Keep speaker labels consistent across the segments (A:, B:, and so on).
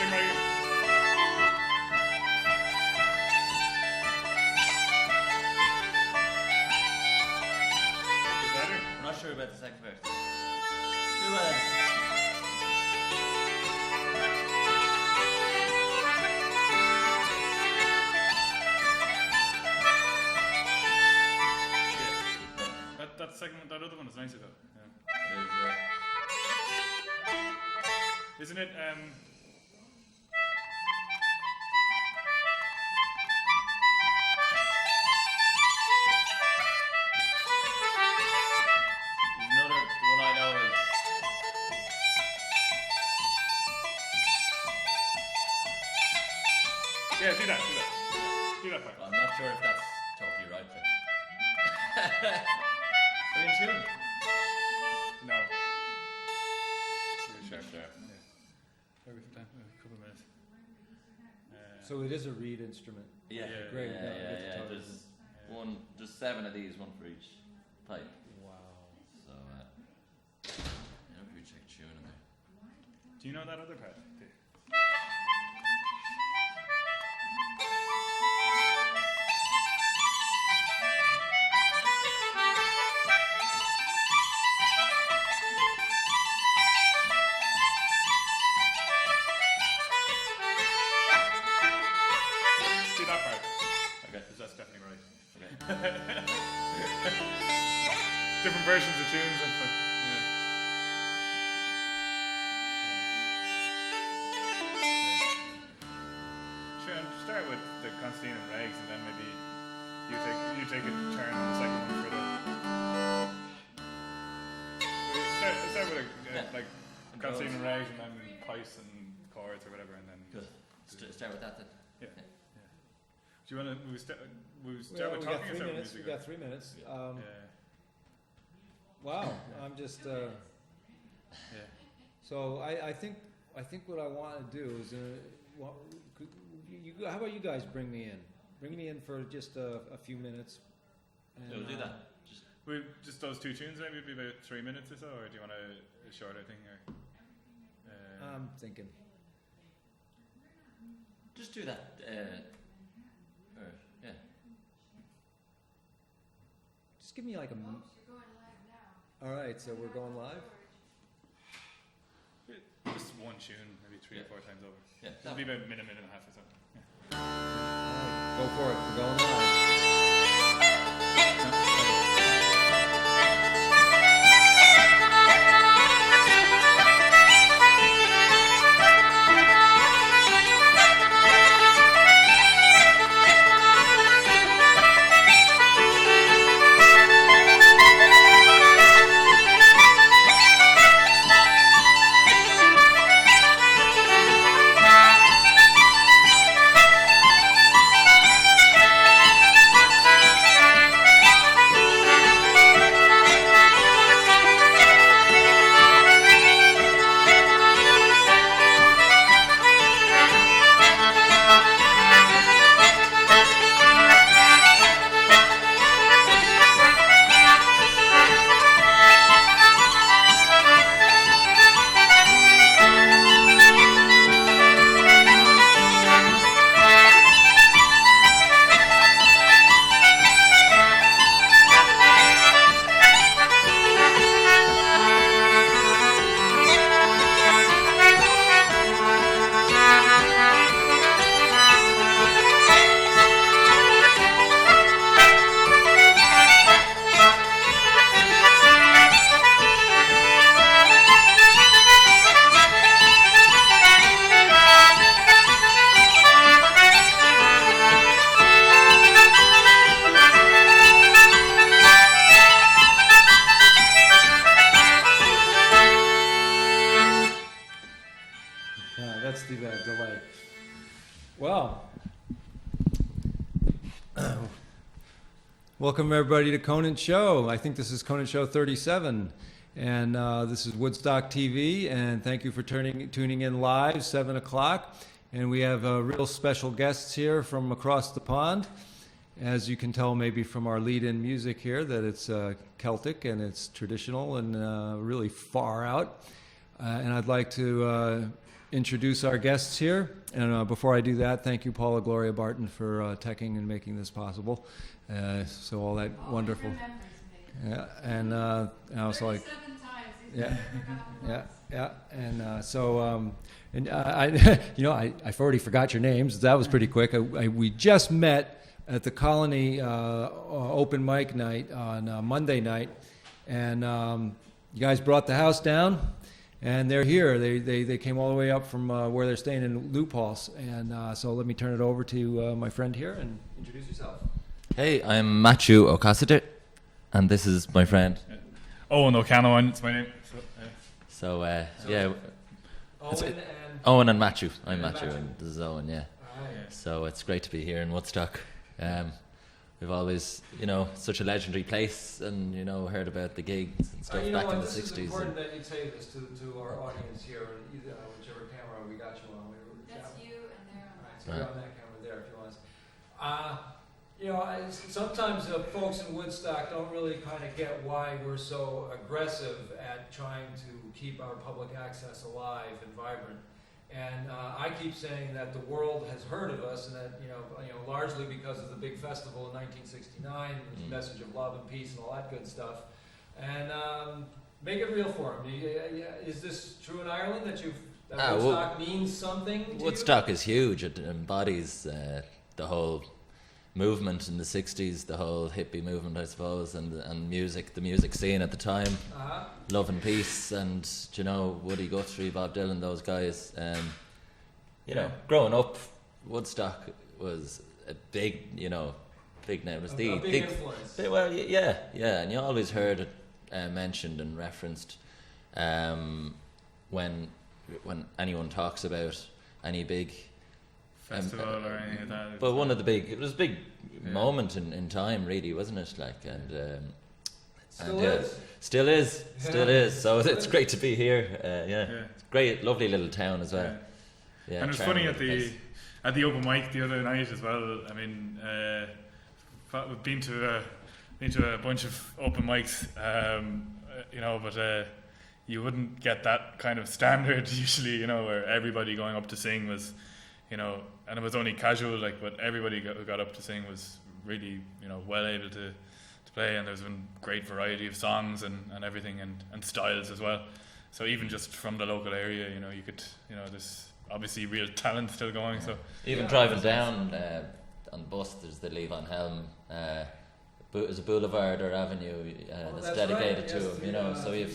A: Sing right here. Is that it?
B: I'm not sure about the second verse. Do
A: That second one, that other one is nicer though. Yeah. Isn't it?
B: Another, the one I know is.
A: Yeah, do that. Do that part.
B: I'm not sure if that's totally right. Are you in tune?
A: No. Sure. Yeah. Maybe a couple of minutes.
C: So it is a reed instrument.
B: Yeah.
C: Great.
B: Yeah. There's 7 of these, one for each pipe.
C: Wow.
B: So, we check tune in there.
A: Do you know that other part? See that part?
B: Okay.
A: Because that's definitely right.
B: Okay.
A: Different versions of tunes and stuff. Sure, and start with the Constantine and Regs, and then maybe you take a turn on the second one for the. Start with like Constantine and Regs, and then Pice and chords or whatever, and then.
B: Good. Start with that then.
A: Yeah. Do you want to? We start with
C: We
A: talking
C: got
A: or
C: 3
A: start with
C: minutes.
A: music?
C: We got 3 minutes.
A: Yeah.
C: Wow. I'm just.
A: Yeah.
C: So I think what I want to do is, how about you guys bring me in? Bring me in for just a few minutes. And,
B: We'll do that.
A: Just those 2 tunes, maybe it'd be about 3 minutes or so, or do you want a shorter thing? Or,
C: I'm thinking.
B: Just do that. Yeah.
C: Just give me like a. All right, so we're going live.
A: just one tune, maybe 3 or 4 times over.
B: Yeah.
A: It'll be about a minute and a half or so. Yeah.
C: Go for it. We're going live. That's the delay. Well, welcome everybody to Conant Show. I think this is Conant Show 37. And this is Woodstock TV, and thank you for tuning in live, 7 o'clock. And we have real special guests here from across the pond. As you can tell maybe from our lead-in music here that it's Celtic and it's traditional and really far out. And I'd like to introduce our guests here. And before I do that, thank you, Paula Gloria Barton, for teching and making this possible. So all that wonderful. Yeah, and also like.
D: 37 times.
C: Yeah. And I've already forgot your names. That was pretty quick. We just met at the Colony open mic night on Monday night, and you guys brought the house down, and they're here. They came all the way up from where they're staying in Lupulse, and so let me turn it over to my friend here and introduce yourself.
B: Hey, I'm Matthew O'Cassidy, and this is my friend.
A: Owen O'Connor, it's my name.
B: Owen and Matthew. I'm Matthew,
C: Matthew.
B: and this is Owen. Yeah.
C: Right.
B: So it's great to be here in Woodstock. We've always, such a legendary place, and heard about the gigs and stuff back in the
C: This is
B: 60s.
C: important that you say this to our audience here, whichever camera we got you on.
D: That's you, and they're on that.
C: So you're on that camera there if you want. Sometimes folks in Woodstock don't really kind of get why we're so aggressive at trying to keep our public access alive and vibrant. And I keep saying that the world has heard of us, and that largely because of the big festival in 1969, with the message of love and peace and all that good stuff. And make it real for them. Is this true in Ireland that Woodstock means something to
B: Woodstock is huge. It embodies the whole movement in the 60s, the whole hippie movement, I suppose, and the music scene at the time. Love and Peace, and Woody Guthrie, Bob Dylan, those guys. Growing up, Woodstock was a big name. It was the
C: big influence.
B: And you always heard it mentioned and referenced when anyone talks about any big
A: Festival or anything like that.
B: But it was a big moment in time, really, wasn't it? Still is. So it's great to be here. It's great, lovely little town as well. Yeah,
A: and it's funny at the open mic the other night as well. I mean, we've been to a bunch of open mics, but you wouldn't get that kind of standard usually, where everybody going up to sing was, and it was only casual, but everybody who got up to sing was really, well able to play, and there's been great variety of songs and everything, and styles as well. So even just from the local area, you could, there's obviously real talent still going. So
B: even driving down on the bus, there's the Levon Helm. There's a boulevard or avenue that's dedicated to him. So you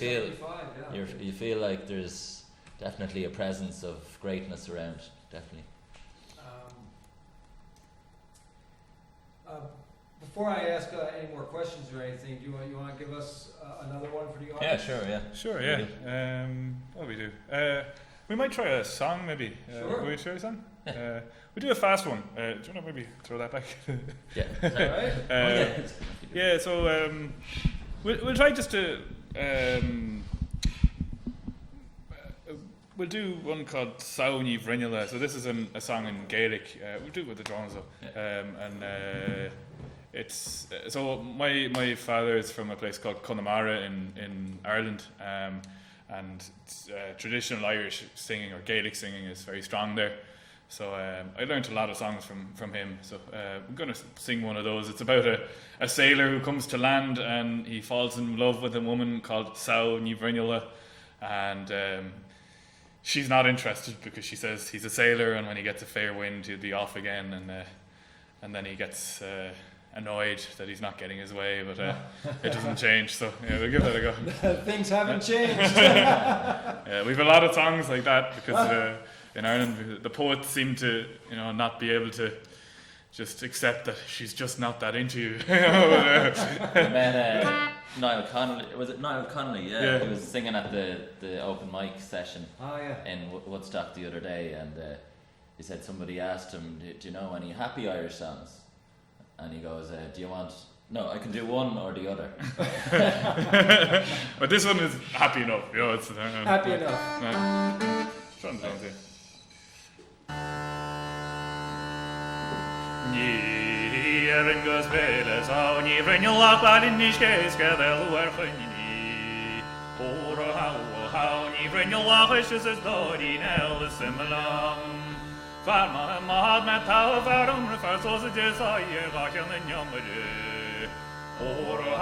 B: feel like there's definitely a presence of greatness around. Definitely.
C: Before I ask any more questions or anything, do you want to give us another one for the
B: Yeah,
C: audience?
B: sure.
A: Yeah. What do we do? We might try a song, maybe.
C: Sure.
A: Will we try a song? We do a fast one. Do you want to maybe throw that back?
B: Yeah.
C: All right.
A: So we'll try just to. We'll do one called Saun Ní Bhrineala. So this is a song in Gaelic. We'll do it with the drums though. It's so my father is from a place called Connemara in Ireland, and traditional Irish singing or Gaelic singing is very strong there. So I learned a lot of songs from him. So I'm going to sing one of those. It's about a sailor who comes to land and he falls in love with a woman called Saun Ní Bhrineala, and she's not interested because she says he's a sailor, and when he gets a fair wind he'll be off again, and then he gets annoyed that he's not getting his way, but it doesn't change. So we'll give that a go.
C: Things haven't changed.
A: We've a lot of songs like that because in Ireland the poets seem to not be able to just accept that she's just not that into you.
B: I met Niall Connolly. Was it Niall Connolly? Yeah. He was singing at the open mic session in Woodstock the other day, and he said somebody asked him, "Do you know any happy Irish songs?" And he goes, "Do you want?" No, I can do one or the other.
A: But this one is happy enough. It's
C: Happy enough.
A: Ní erin gos beles á ní bhrineala in níos céis go bhfuil uair chuine ní. Óra há ní vrinjalachish is dorin el similam. Farma mahad matav varum refarsos desire gachen in yamere. Ora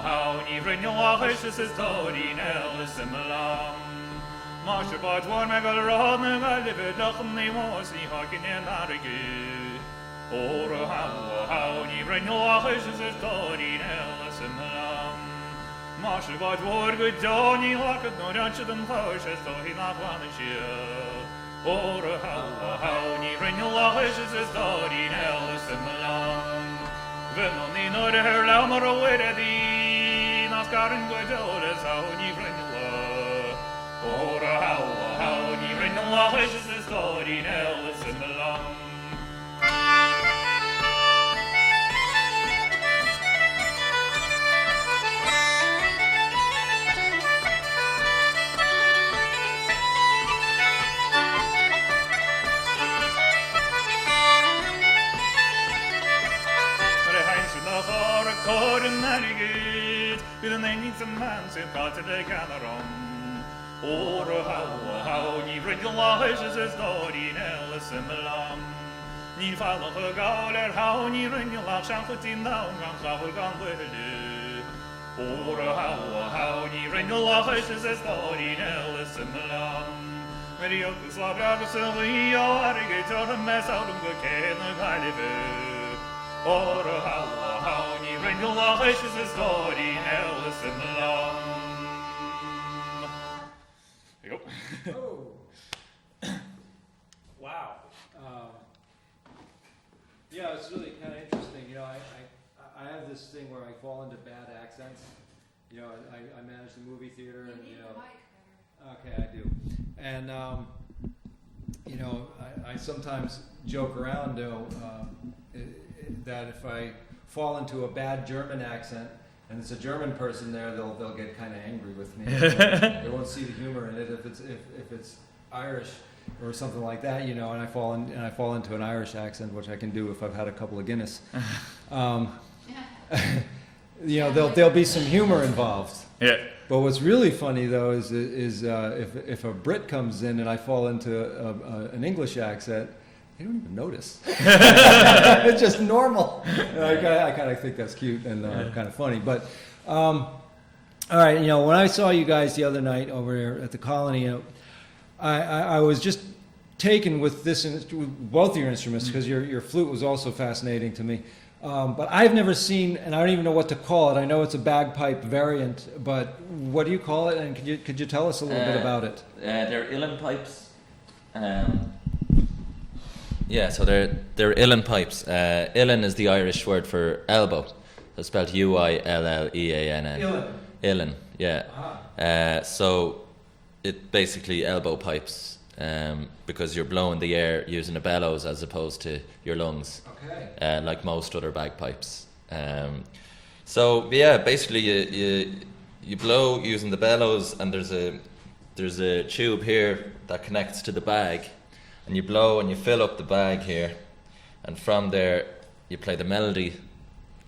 A: how ni vrinjalachish is dorin el similam. Master bought one megal rod megal livid lachem ni mosi hakin in arige. Ora how ni vrinjalachish is dorin el similam. Master bought war good Johnny Lockett no ranch them horses so he not one to shield. Ora how ni vrinjalachish is dorin el similam. Venom ni no her lamar away di naskarin good oles how ni vrinjala. Ora how ni vrinjalachish is dorin el similam. Corden närighet vid en engelsen man som pratar det kameran. Ora how ni vrinjalachish is dorin el similam. Ni fallen gegaler how ni vrinjalach shan in down gan travel gan wele. Ora how ni vrinjalachish is dorin el similam. Mediokus labragus silvio arigate or a mess out of the can of Halibu. Ora how ni vrinjalachish is dorin el similam. There you go.
C: Oh. Wow. Yeah, it's really kind of interesting. You know, I have this thing where I fall into bad accents. You know, I manage the movie theater, and you know. Okay, I do. And you know, I sometimes joke around though that if I fall into a bad German accent and it's a German person there, they'll get kind of angry with me. They won't see the humor in it if it's Irish or something like that, you know. And I fall into an Irish accent, which I can do if I've had a couple of Guinness. You know, there'll be some humor involved.
A: Yeah.
C: But what's really funny though is if a Brit comes in and I fall into an English accent, they don't even notice. It's just normal. I kind of think that's cute and kind of funny. But all right, you know, when I saw you guys the other night over there at the Colony, you know, I was just taken with with both of your instruments because your flute was also fascinating to me. But I've never seen, and I don't even know what to call it. I know it's a bagpipe variant, but what do you call it? And could you tell us a little bit about it?
B: They're uilleann pipes. Yeah, so they're uilleann pipes. Uilleann is the Irish word for elbow. It's spelled Uilleann. Uilleann, yeah. So it basically elbow pipes because you're blowing the air using a bellows as opposed to your lungs. Okay. Like most other bagpipes. So yeah, basically you blow using the bellows, and there's a tube here that connects to the bag, and you blow and you fill up the bag here, and from there you play the melody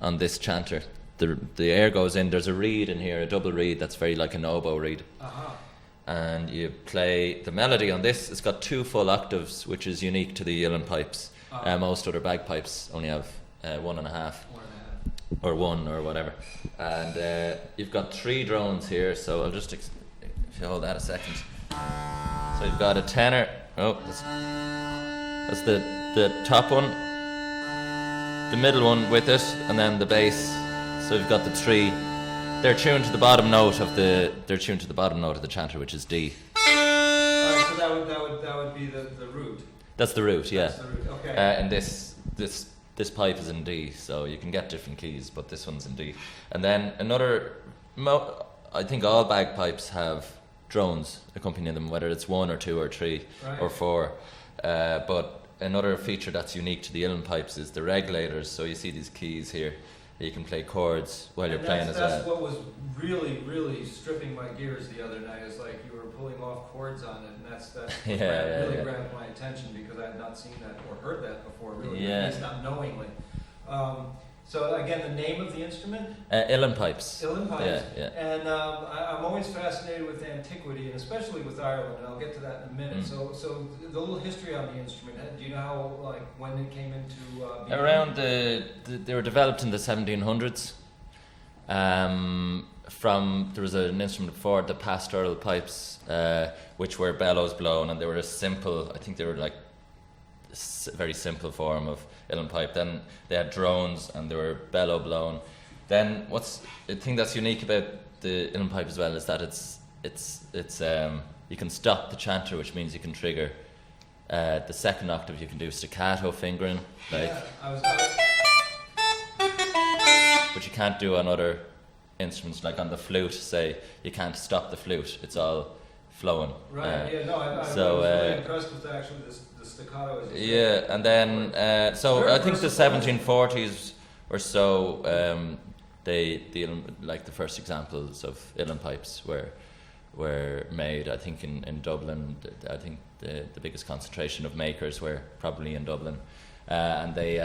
B: on this chanter. The air goes in. There's a reed in here, a double reed that's very like an oboe reed. Uh-huh. And you play the melody on this. It's got 2 full octaves, which is unique to the uilleann pipes. Most other bagpipes only have 1.5. Or 1 or whatever. And you've got 3 drones here, so I'll just if you hold that a second. So you've got a tenor. Oh, that's the top one, the middle one with it, and then the bass. So you've got the 3. They're tuned to the bottom note of the chanter, which is D.
C: Alright, so that would be the root.
B: That's the root, yeah.
C: That's the root. Okay.
B: And this pipe is in D, so you can get different keys, but this one's in D. And then I think all bagpipes have drones accompanying them, whether it's 1 or 2 or 3 or 4. But another feature that's unique to the uilleann pipes is the regulators. So you see these keys here. You can play chords while you're playing as well.
C: That's what was really, really stripping my gears the other night. Is like you were pulling off chords on it, and that's really grabbed my attention because I had not seen that or heard that before, really, at least not knowingly. So again, the name of the instrument?
B: Uilleann pipes.
C: Uilleann pipes.
B: Yeah, yeah.
C: And I'm always fascinated with antiquity, and especially with Ireland, and I'll get to that in a minute. So the little history on the instrument, do you know how, like, when it came into being?
B: Around they were developed in the 1700s. There was an instrument before, the pastoral pipes, which were bellows blown, and they were a simple, I think they were like very simple form of uilleann pipe. Then they had drones and they were bellow blown. Then the thing that's unique about the uilleann pipe as well is that it's you can stop the chanter, which means you can trigger the second octave. You can do staccato fingering, like, but you can't do on other instruments, like on the flute. Say you can't stop the flute; it's all flowing.
C: Right. I was
B: So,
C: really impressed with actually the staccato.
B: Yeah, and then so I think the 1740s or so, like the first examples of uilleann pipes were made. I think in Dublin. I think the biggest concentration of makers were probably in Dublin, and they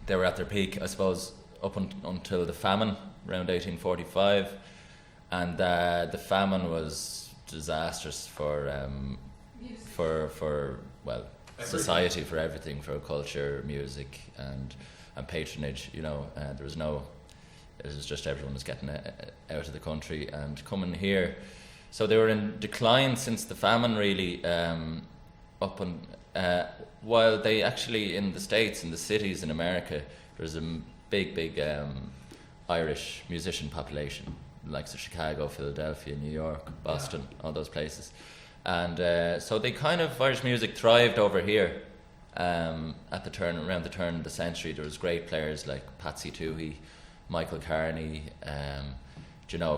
B: were at their peak, I suppose, up until the famine around 1845, and the famine was disastrous for well, society, for everything, for culture, music, and patronage. You know, there was no. It was just everyone was getting out of the country and coming here. So they were in decline since the famine, really. While they actually in the States, in the cities in America, there's a big Irish musician population, like Chicago, Philadelphia, New York, Boston, all those places. And so they kind of, Irish music thrived over here around the turn of the century. There was great players like Patsy Toohey, Michael Carney,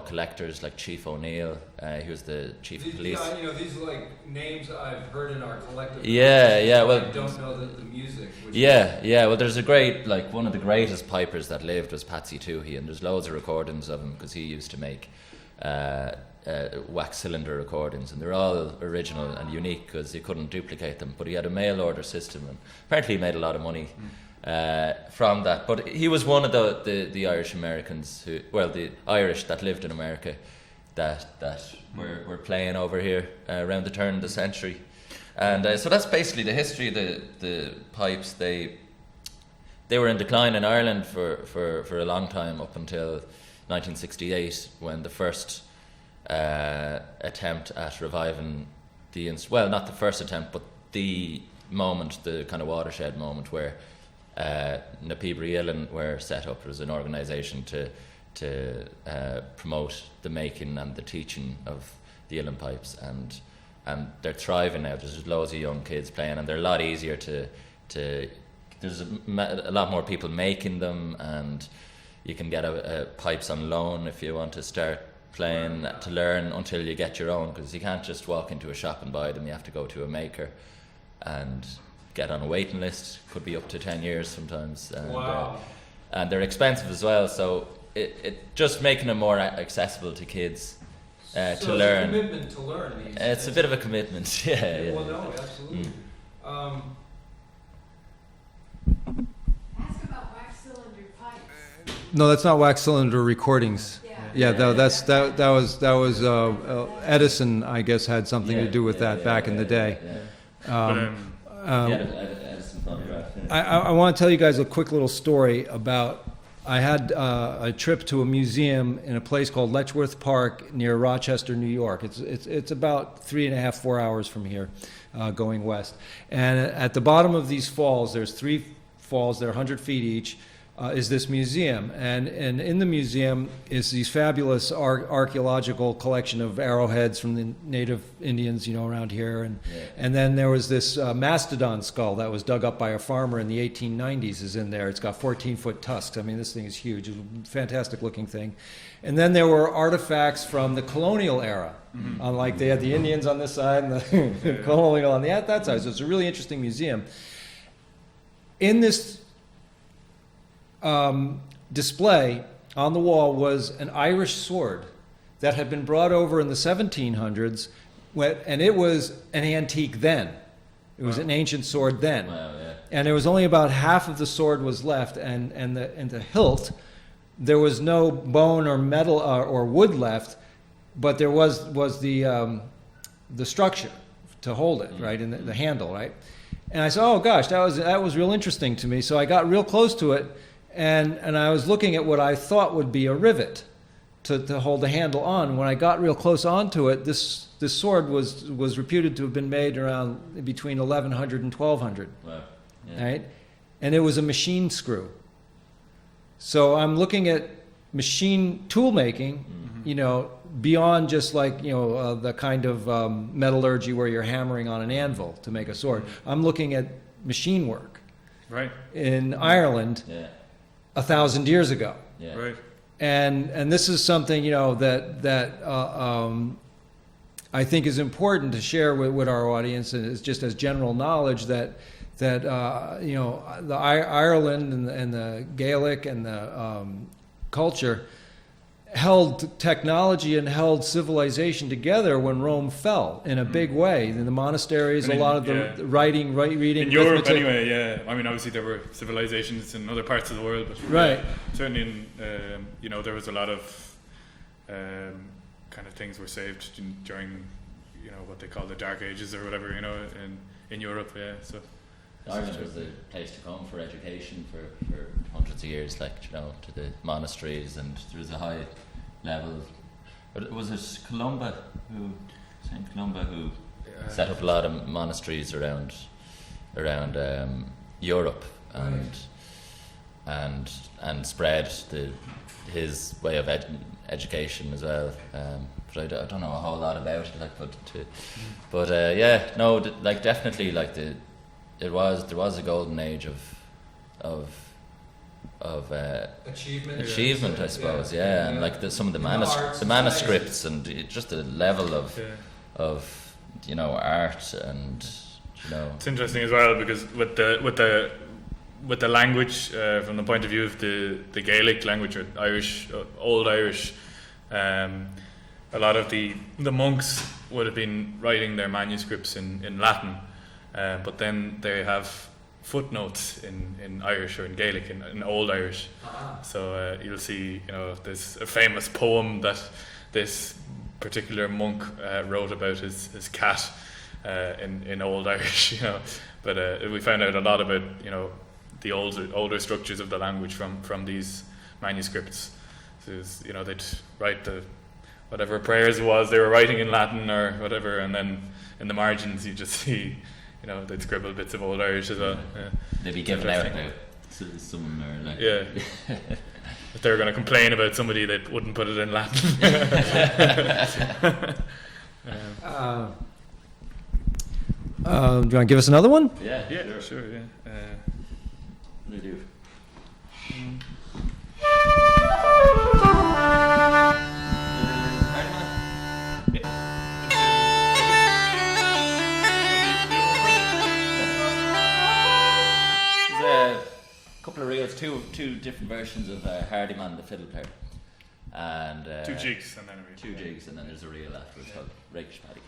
B: collectors like Chief O'Neill, he was the chief of police.
C: These are like names I've heard in our collective.
B: Well,
C: I don't know the music.
B: Well, there's a great, like, one of the greatest pipers that lived was Patsy Toohey, and there's loads of recordings of him because he used to make wax cylinder recordings, and they're all original and unique because you couldn't duplicate them. But he had a mail order system, and apparently he made a lot of money from that. But he was one of the Irish Americans the Irish that lived in America that were playing over here around the turn of the century. And so that's basically the history of the pipes. They were in decline in Ireland for a long time, up until 1968, when the first attempt at reviving not the first attempt, but the moment, the kind of watershed moment where na Pibri Uilleann were set up. It was an organisation to promote the making and the teaching of the uilleann pipes, and they're thriving now. There's loads of young kids playing, and they're a lot easier to there's a lot more people making them, and you can get pipes on loan if you want to start playing to learn until you get your own, because you can't just walk into a shop and buy them. You have to go to a maker and get on a waiting list. Could be up to 10 years sometimes. And, and they're expensive as well, so it just making them more accessible to kids to learn.
C: It's a commitment to learn these.
B: It's a bit of a commitment, yeah.
C: Well, no, absolutely.
D: Ask about wax cylinder pipes.
C: No, that's not wax cylinder recordings. That was Edison, I guess, had something to do with that back in the day. I want to tell you guys a quick little story about. I had a trip to a museum in a place called Letchworth Park near Rochester, New York. It's about 3.5-4 hours from here, going west. And at the bottom of these falls, there's 3 falls. They're 100 feet each. Is this museum, and in the museum is these fabulous archaeological collection of arrowheads from the native Indians, around here, and then there was this mastodon skull that was dug up by a farmer in the 1890s is in there. It's got 14-foot tusks. I mean, this thing is huge. It's a fantastic looking thing. And then there were artifacts from the colonial era. Like they had the Indians on this side and the colonial on that side. So it's a really interesting museum. In this display on the wall was an Irish sword that had been brought over in the 1700s, and it was an antique then. It was an ancient sword then.
B: Wow, yeah.
C: And there was only about half of the sword was left, and the hilt, there was no bone or metal or wood left, but there was the structure to hold it, right, and the handle, right. And I said, oh gosh, that was real interesting to me. So I got real close to it, and I was looking at what I thought would be a rivet to hold the handle on. When I got real close onto it, this sword was reputed to have been made around between 1100 and 1200.
B: Wow. Yeah.
C: Right? And it was a machine screw. So I'm looking at machine tool making, you know, beyond just like, you know, the kind of metallurgy where you're hammering on an anvil to make a sword. I'm looking at machine work
A: Right.
C: in Ireland
B: Yeah.
C: 1,000 years ago.
B: Yeah.
A: Right.
C: And this is something, you know, that I think is important to share with our audience, and it's just as general knowledge that you know, the Ireland and the Gaelic and the culture held technology and held civilization together when Rome fell in a big way. In the monasteries,
A: And
C: a lot of the
A: yeah.
C: reading, reading,
A: In Europe,
C: arithmetic.
A: anyway, yeah. I mean, obviously there were civilizations in other parts of the world, but
C: Right.
A: certainly in, you know, there was a lot of kind of things were saved during, you know, what they call the Dark Ages or whatever, you know, in Europe, yeah. So
B: Ireland was the place to come for education for hundreds of years, like, you know, to the monasteries, and there was a high level. But was it Saint Columba who set up a lot of monasteries around Europe and spread his way of education as well. But I don't know a whole lot about it, like, but yeah, no, like, definitely, like, there was a golden age of achievement, I suppose, yeah. And like some of the manuscripts and just the level of you know, art, and, you know,
A: it's interesting as well because with the language, from the point of view of the Gaelic language or Irish, Old Irish, a lot of the monks would have been writing their manuscripts in Latin, but then they have footnotes in Irish or in Gaelic, in Old Irish. So you'll see, you know, there's a famous poem that this particular monk wrote about his cat in Old Irish, you know. But we found out a lot about, you know, the older structures of the language from these manuscripts. So you know, they'd write whatever prayers it was they were writing in Latin or whatever, and then in the margins you just see, you know, they'd scribble bits of Old Irish as well. Yeah.
B: they'd be given out now. Some are like,
A: Yeah. If they were going to complain about somebody, they wouldn't put it in Latin.
C: Do you want to give us another one?
B: yeah,
A: Yeah, sure, yeah.
B: they do. There's a couple of reels, two different versions of Hardyman the fiddle player, and
A: Two jigs and then
B: two jigs, and then there's a reel afterwards called Rakish Paddy.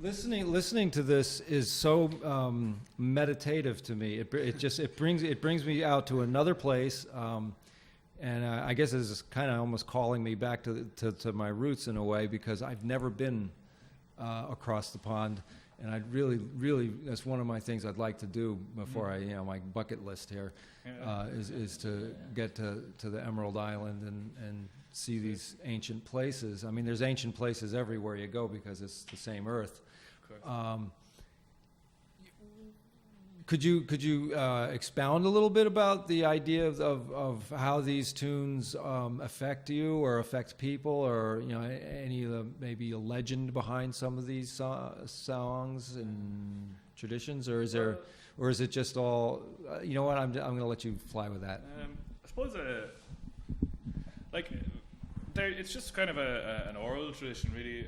C: Listening to this is so meditative to me. It brings me out to another place, and I guess it's kind of almost calling me back to my roots in a way, because I've never been across the pond, and I'd really that's one of my things I'd like to do before my bucket list here is to get to the Emerald Island and see these ancient places. I mean, there's ancient places everywhere you go because it's the same earth. Could you expound a little bit about the idea of how these tunes affect you or affect people, or any of the maybe a legend behind some of these songs and traditions, or is it just all you know what I'm going to let you fly with that.
A: I suppose it's just kind of an oral tradition, really,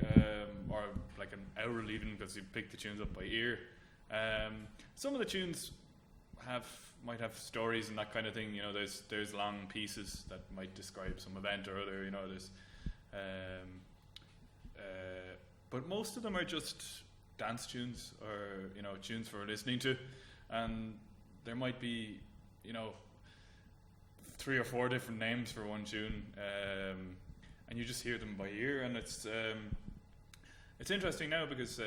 A: or like an oral even, because you pick the tunes up by ear. Some of the tunes might have stories and that kind of thing. There's long pieces that might describe some event or other. But most of them are just dance tunes, or tunes for listening to, and there might be 3 or 4 different names for one tune. And you just hear them by ear, and it's interesting now because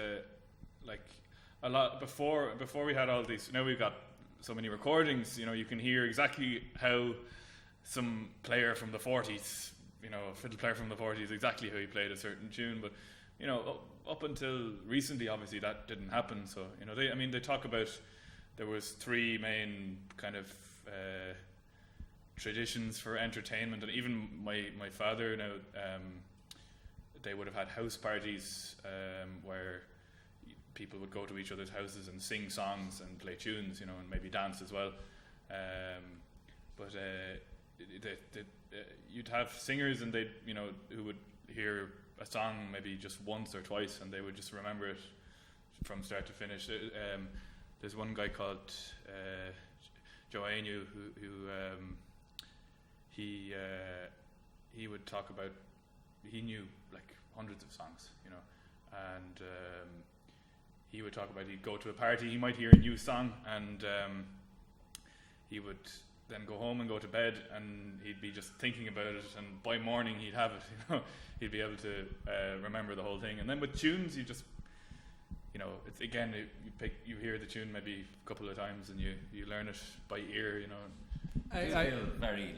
A: a lot before we had all these. Now we've got so many recordings. You can hear exactly how some player from the 40s, a fiddle player from the 40s, exactly how he played a certain tune. But up until recently, obviously that didn't happen. So they talk about there was 3 main kind of traditions for entertainment, and even my father now, they would have had house parties where people would go to each other's houses and sing songs and play tunes, and maybe dance as well. But you'd have singers, and they'd who would hear a song maybe just once or twice, and they would just remember it from start to finish. There's one guy called Owen who he would talk about, he knew like hundreds of songs, and he would talk about, he'd go to a party, he might hear a new song, and he would then go home and go to bed, and he'd be just thinking about it, and by morning he'd have it. He'd be able to remember the whole thing. And then with tunes, you just it's again, you hear the tune maybe a couple of times, and you learn it by ear.
B: I feel very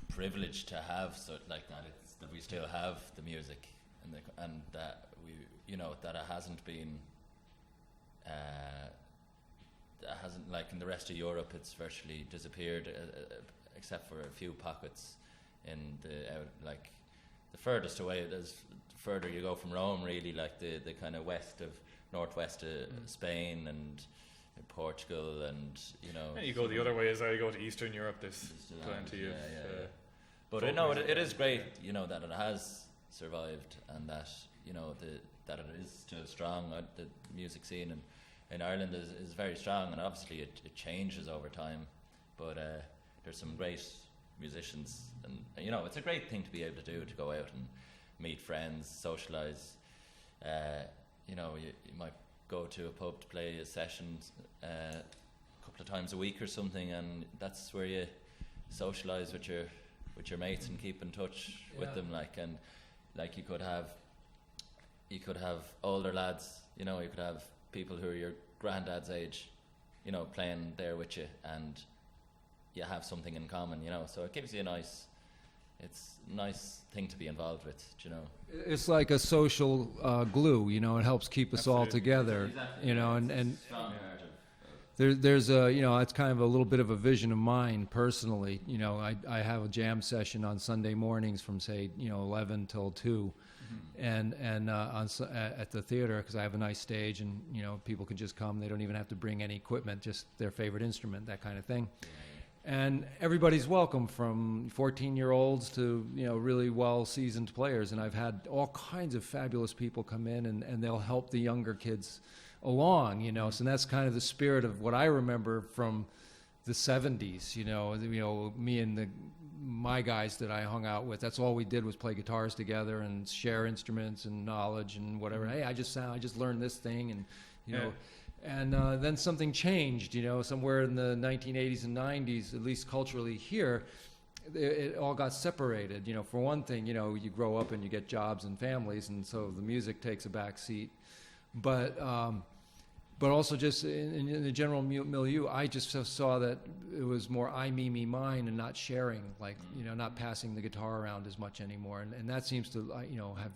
B: privileged to have that we still have the music, and that that it hasn't been hasn't, like in the rest of Europe, it's virtually disappeared, except for a few pockets in the furthest away. There's further you go from Rome, really, like the kind of northwest of Spain and Portugal, and
A: you go the other way as well. You go to Eastern Europe, there's plenty of.
B: But I know it is great, that it has survived, and that that it is still strong. The music scene in Ireland is very strong, and obviously it changes over time. But there's some great musicians, and it's a great thing to be able to do, to go out and meet friends, socialise. You might go to a pub to play a session a couple of times a week or something, and that's where you socialise with your mates and keep in touch with them. And you could have older lads, you could have people who are your granddad's age, playing there with you, and you have something in common, so it gives you it's a nice thing to be involved with,
C: It's like a social glue, it helps keep us all together,
B: exactly.
C: And
B: strong
C: there's it's kind of a little bit of a vision of mine personally. I have a jam session on Sunday mornings from say 11 till 2, and at the theater, because I have a nice stage, and people can just come. They don't even have to bring any equipment, just their favorite instrument, that kind of thing. And everybody's welcome, from 14-year-olds to really well-seasoned players. And I've had all kinds of fabulous people come in, and they'll help the younger kids along. So that's kind of the spirit of what I remember from the 70s. Me and my guys that I hung out with, that's all we did was play guitars together and share instruments and knowledge and whatever. Hey, I just learned this thing, and you know. And then something changed, you know, somewhere in the 1980s and 90s, at least culturally here, it all got separated. You know, for one thing, you know, you grow up and you get jobs and families, and so the music takes a back seat. But also just in the general milieu, I just saw that it was more I, me, mine, and not sharing, like, you know, not passing the guitar around as much anymore. And that seems to, you know, have,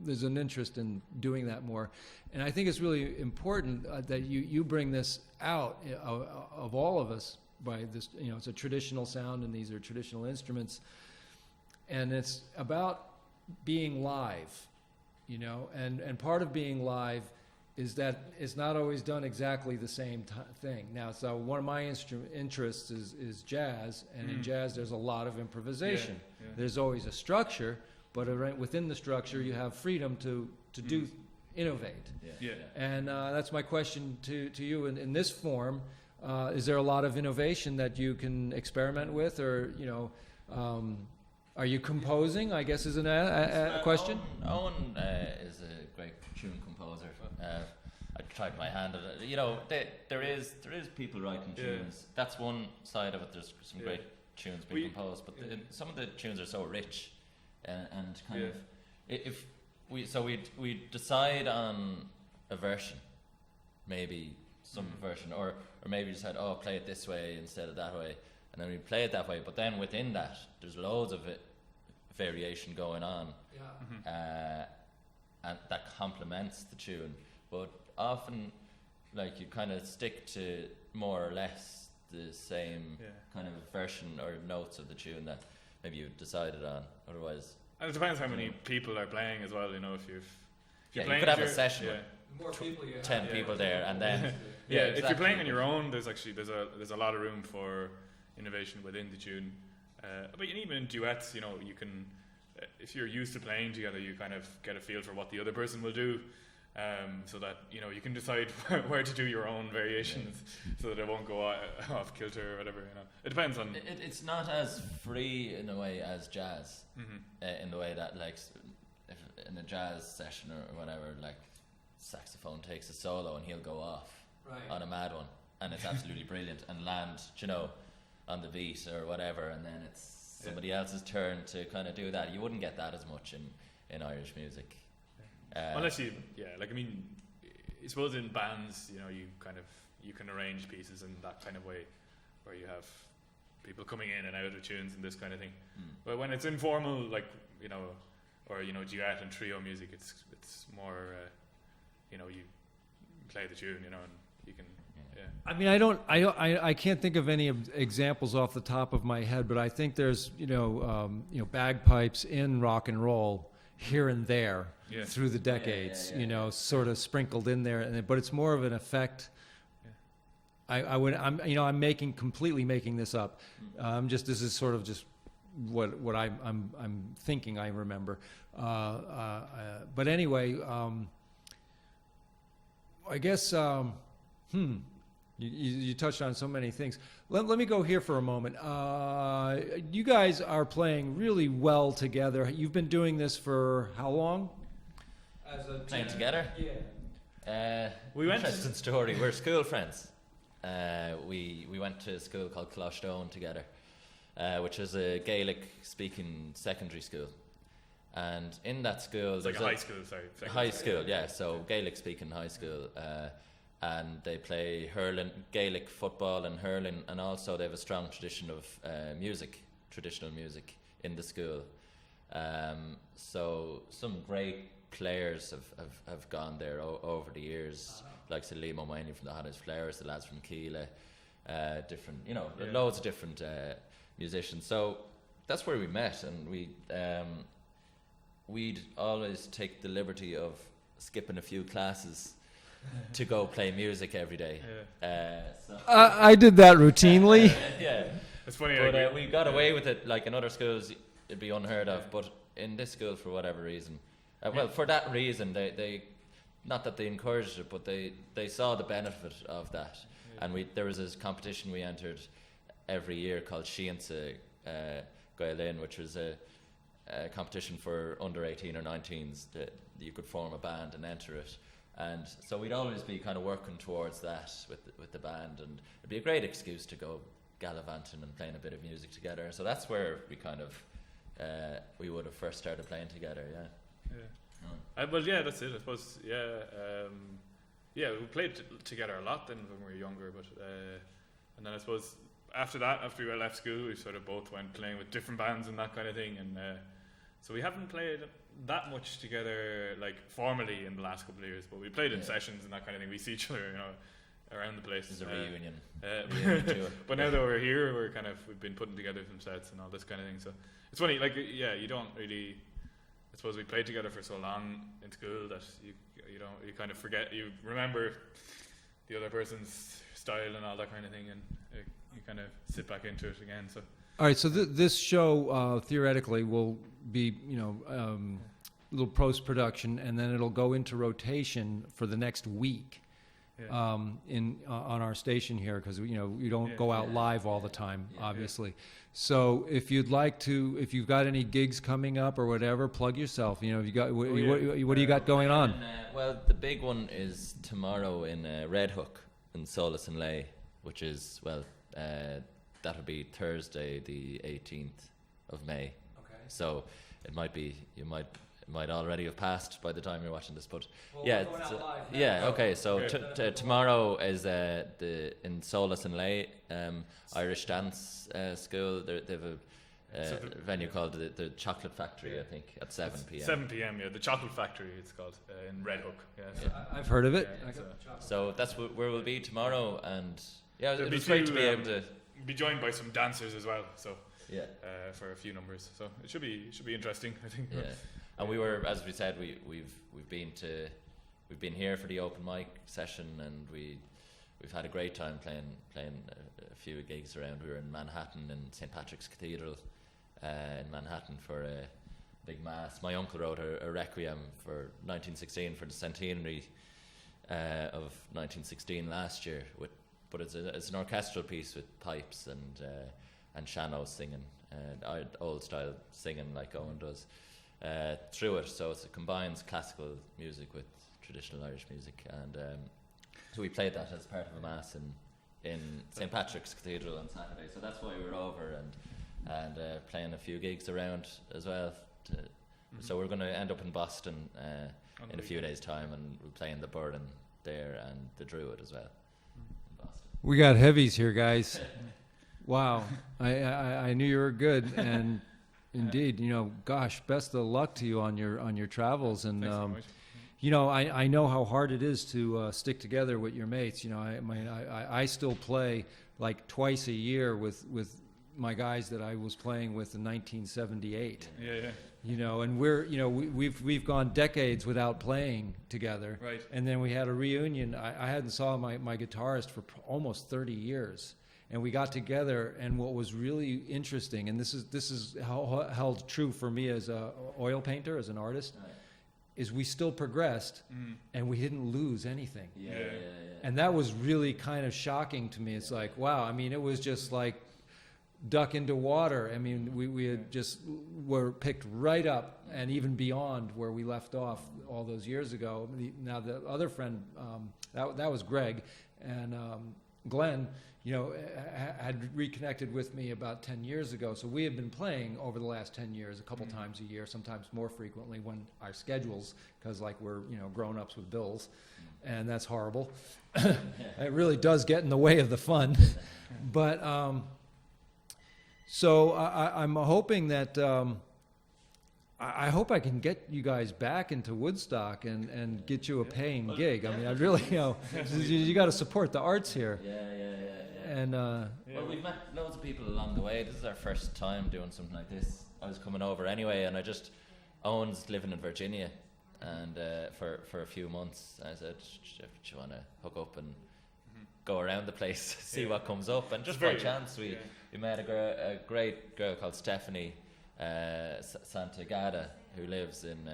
C: there's an interest in doing that more. And I think it's really important that you bring this out of all of us by this, you know, it's a traditional sound and these are traditional instruments. And it's about being live, you know, and part of being live is that it's not always done exactly the same thing. Now, so one of my interests is jazz, and in jazz there's a lot of improvisation. Yeah. There's always a structure, but within the structure you have freedom to do innovate. And that's my question to you in this form. Is there a lot of innovation that you can experiment with, or, you know, are you composing, I guess is a question?
B: Owen is a great tune composer. I tried my hand at it. You know, there is people writing tunes. That's one side of it. There's some great tunes being composed, but some of the tunes are so rich and kind of, if we decide on a version, maybe some version, or maybe decide, oh, play it this way instead of that way, and then we play it that way. But then within that, there's loads of variation going on, and that complements the tune. But often, like, you kind of stick to more or less the same kind of version or notes of the tune that maybe you've decided on. Otherwise,
A: and it depends how many people are playing as well. You know, if you're
B: you
A: playing
B: could have a session with
C: More people you
B: 10 people there, and then
A: exactly. If you're playing on your own, there's a lot of room for innovation within the tune. But even in duets, you know, you can, if you're used to playing together, you kind of get a feel for what the other person will do, so that, you know, you can decide where to do your own variations, so that it won't go off kilter or whatever. You know, it depends on.
B: It's not as free in a way as jazz, in the way that, like, if in a jazz session or whatever, like, saxophone takes a solo and he'll go off on a mad one, and it's absolutely brilliant and land, you know, on the beat or whatever, and then it's somebody else's turn to kind of do that. You wouldn't get that as much in Irish music.
A: Unless you, like, I mean, I suppose in bands, you know, you can arrange pieces in that kind of way, where you have people coming in and out of tunes and this kind of thing. But when it's informal, like, you know, or, you know, duet and trio music, it's more, you know, you play the tune, you know, and you can.
C: I mean, I can't think of any examples off the top of my head, but I think there's, you know, bagpipes in rock and roll here and there through the decades, you know, sort of sprinkled in there, but it's more of an effect. I'm completely making this up. This is sort of just what I'm thinking I remember. But anyway, I guess. You touched on so many things. Let me go here for a moment. You guys are playing really well together. You've been doing this for how long?
B: Playing together?
C: Yeah.
A: We went.
B: Interesting story. We're school friends. We went to a school called Closhdown together, which is a Gaelic-speaking secondary school. And in that school,
A: it's like a high school. Sorry.
B: High school, yeah. So Gaelic-speaking high school. And they play hurling, Gaelic football and hurling, and also they have a strong tradition of traditional music in the school. So some great players have gone there over the years, like Liam O'Mahony from the Hannah's Flowers, the lads from Keela, different, you know, loads of different musicians. So that's where we met, and we'd always take the liberty of skipping a few classes to go play music every day.
C: I did that routinely.
A: It's funny.
B: But we got away with it. Like in other schools, it'd be unheard of. But in this school, for whatever reason, for that reason, they not that they encouraged it, but they saw the benefit of that. And there was this competition we entered every year called Shiansa Gael Lynn, which was a competition for under 18 or 19s that you could form a band and enter it. And so we'd always be kind of working towards that with the band, and it'd be a great excuse to go gallivanting and playing a bit of music together. So that's where we kind of we would have first started playing together.
A: Well, yeah, that's it. I suppose. We played together a lot then when we were younger, but and then I suppose after that, after we left school, we sort of both went playing with different bands and that kind of thing, and so we haven't played that much together, like formally, in the last couple of years. But we played in sessions and that kind of thing. We see each other, around the place.
B: It's a reunion.
A: But now that we're here, we've been putting together some sets and all this kind of thing. So it's funny, you don't really. I suppose we played together for so long in school that you kind of forget. You remember the other person's style and all that kind of thing, and you kind of sit back into it again. So.
C: All right, so this show theoretically will be, little post-production, and then it'll go into rotation for the next week on our station here, because we don't go out live all the time, obviously. So if you'd like to, if you've got any gigs coming up or whatever, plug yourself. You got what do you got going on?
B: Well, the big one is tomorrow in Red Hook in Solas and Lay, which is that'll be Thursday, the 18th of May. Okay. So it might already have passed by the time you're watching this, but okay. So tomorrow is in Solas and Lay, Irish Dance School. They have a venue called the Chocolate Factory, I think, at 7 p.m.
A: 7 p.m. Yeah, the Chocolate Factory it's called in Red Hook.
C: I've heard of it.
B: So that's where we'll be tomorrow, and it's great to be able to
A: be joined by some dancers as well. So for a few numbers, so it should be interesting, I think.
B: Yeah. And we were, as we said, we've been here for the open mic session, and we've had a great time playing a few gigs around. We were in Manhattan in St. Patrick's Cathedral in Manhattan for a big mass. My uncle wrote a requiem for 1916 for the centenary of 1916 last year. But it's an orchestral piece with pipes and Shano singing, old style singing like Owen does. Through it, so it combines classical music with traditional Irish music, and so we played that as part of a mass in St. Patrick's Cathedral on Saturday. So that's why we were over and playing a few gigs around as well. So we're going to end up in Boston in a few days' time, and we'll play in the Burren there and the Druid as well in Boston.
C: We got heavies here, guys. Wow, I knew you were good, and. Indeed, gosh, best of luck to you on your travels, and I know how hard it is to stick together with your mates. I still play like twice a year with my guys that I was playing with in 1978. And we've gone decades without playing together.
A: Right.
C: And then we had a reunion. I hadn't saw my guitarist for almost 30 years. And we got together, and what was really interesting, and this is held true for me as a oil painter, as an artist, is we still progressed, and we didn't lose anything. And that was really kind of shocking to me. It's like, wow, I mean, it was just like duck into water. I mean, we had just were picked right up and even beyond where we left off all those years ago. Now the other friend, that was Greg, and Glenn, had reconnected with me about 10 years ago. So we have been playing over the last 10 years a couple times a year, sometimes more frequently when our schedules, because we're, grown-ups with bills, and that's horrible. It really does get in the way of the fun. But so I'm hoping that I hope I can get you guys back into Woodstock and get you a paying gig. I mean, I really, you got to support the arts here. And
B: well, we've met loads of people along the way. This is our first time doing something like this. I was coming over anyway, and Owen's living in Virginia, and for a few months, I said, "Do you want to hook up and go around the place, see what comes up?" And just by chance, we met a great girl called Stephanie Santagada, who lives in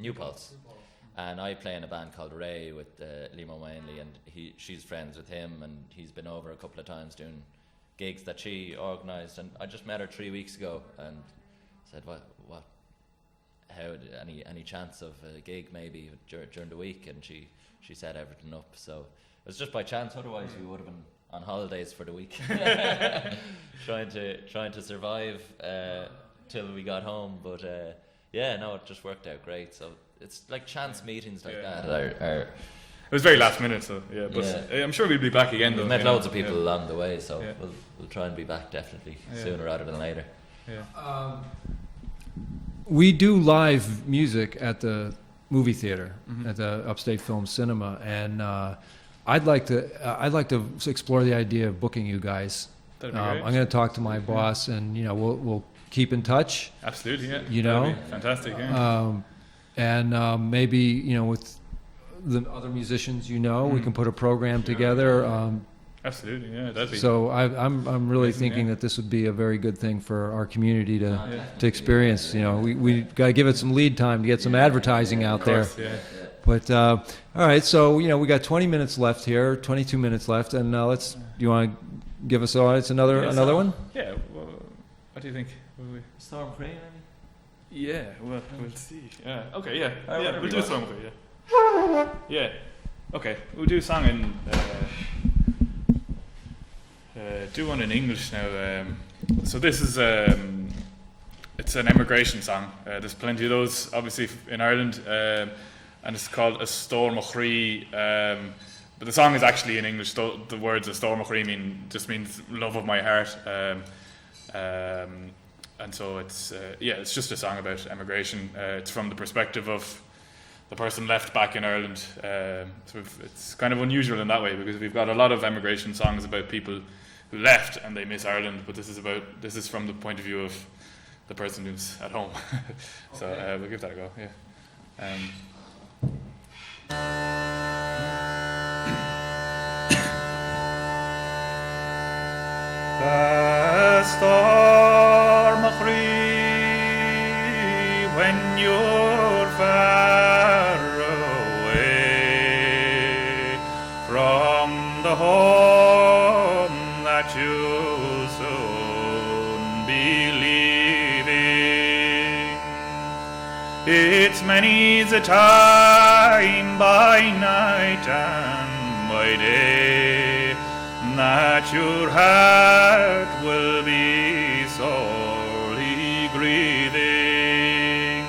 B: New Paltz. And I play in a band called Ray with Limo Mainley, and she's friends with him, and he's been over a couple of times doing gigs that she organised, and I just met her 3 weeks ago and said, what, how, any chance of a gig maybe during the week? And she set everything up. So it was just by chance. Otherwise, we would have been on holidays for the week, trying to survive till we got home. But yeah, no, it just worked out great. So it's like chance meetings like that are.
A: It was very last minute, so yeah. But I'm sure we'll be back again. Though,
B: We've met loads of people along the way, so
A: Yeah.
B: we'll try and be back definitely sooner rather than later.
A: Yeah.
C: We do live music at the movie theater, at the Upstate Film Cinema, and I'd like to explore the idea of booking you guys.
A: That'd be great.
C: I'm going to talk to my boss, and we'll keep in touch.
A: Absolutely, yeah.
C: You know?
A: That'd be fantastic, yeah.
C: And maybe with the other musicians, we can put a program together.
A: Absolutely, yeah. That'd be.
C: So I'm really
A: Amazing,
C: thinking
A: yeah.
C: that this would be a very good thing for our community to experience. We got to give it some lead time to get some advertising out
A: of
C: there.
A: course, yeah.
C: But all right, so we got 20 minutes left here, 22 minutes left, and do you want to give us the audience another one?
A: Yeah. Well, what do you think? Will we-
B: Storm Crane,
A: Yeah. Well, we'll see. Yeah. Okay. Yeah.
B: Alright,
A: Yeah.
B: whatever
A: We'll
B: you
A: do a
B: want.
A: song for you. Yeah. Yeah. Okay. We'll do a song in. Do one in English now. So this is it's an emigration song. There's plenty of those, obviously, in Ireland, and it's called A Storm O'Chree. But the song is actually in English. The words "A Storm O'Chree" just means love of my heart. And so it's just a song about emigration. It's from the perspective of the person left back in Ireland. So it's kind of unusual in that way, because we've got a lot of emigration songs about people who left and they miss Ireland, but this is from the point of view of the person who's at home. So we'll give that a go. Yeah. The storm o'chree, when you're far away from the home that you'll soon be leaving. It's many's a time by night and by day that your heart will be sorely grieving.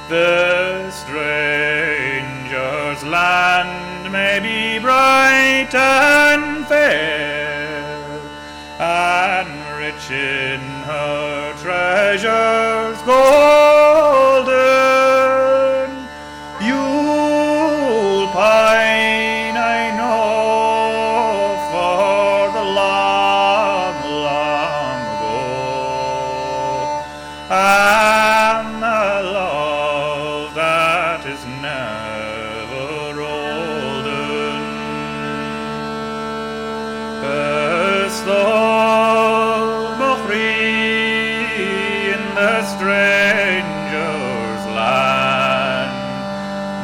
A: The stranger's land may be bright and fair, and rich in her treasures golden. You'll pine, I know, for the long, long ago, and the love that is never olden. The storm o'chree in the stranger's land,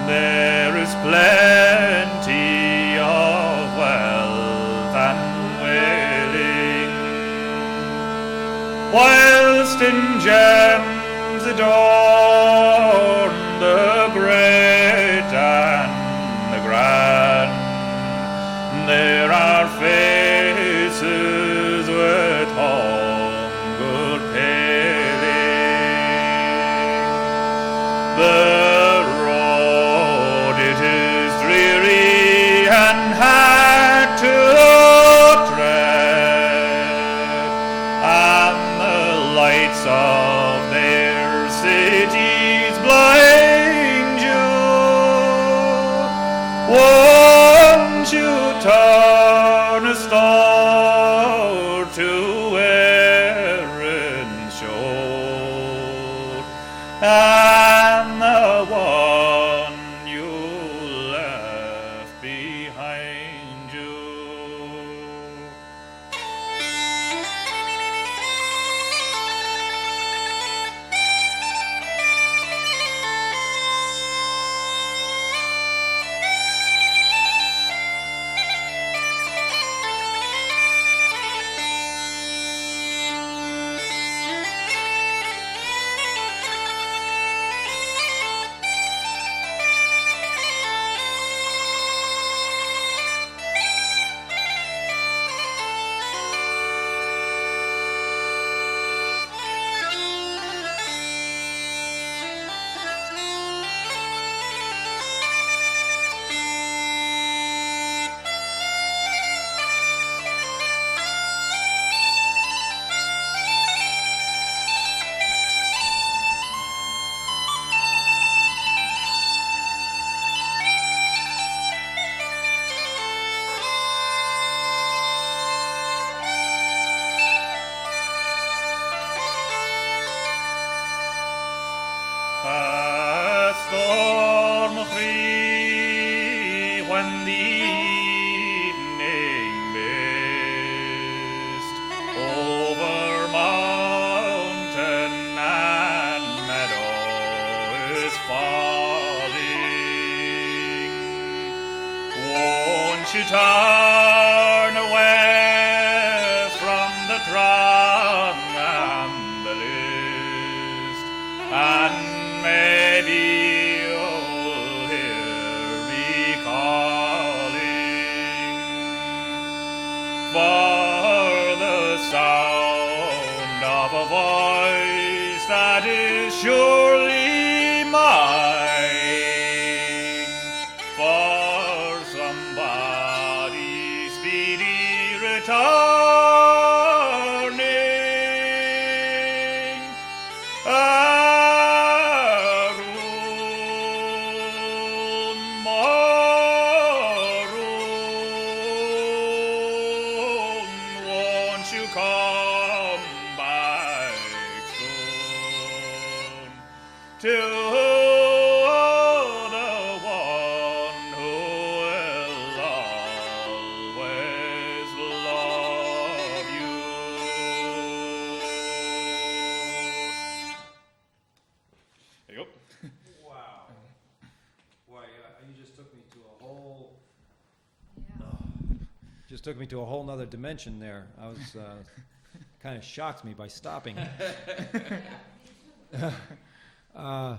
A: there is plenty of wealth and wailing, whilst in gems adorn the great and the grand, there are faces with hunger paling. The road, it is dreary and hard to tread, and the lights of their cities blind you. Won't you turn a star to Erin's shore, and the one you left behind you? and the evening mist over mountain and meadow is falling. Won't you turn away from the throng and the list, and maybe you'll hear me calling for the sound of a voice that is surely mine, for somebody speedy returning. Arun, Marun, won't you come back soon to the one who will always love you. There you go.
C: Wow. Boy, you just took me to a whole... Just took me to a whole nother dimension there. I was kind of shocked me by stopping. My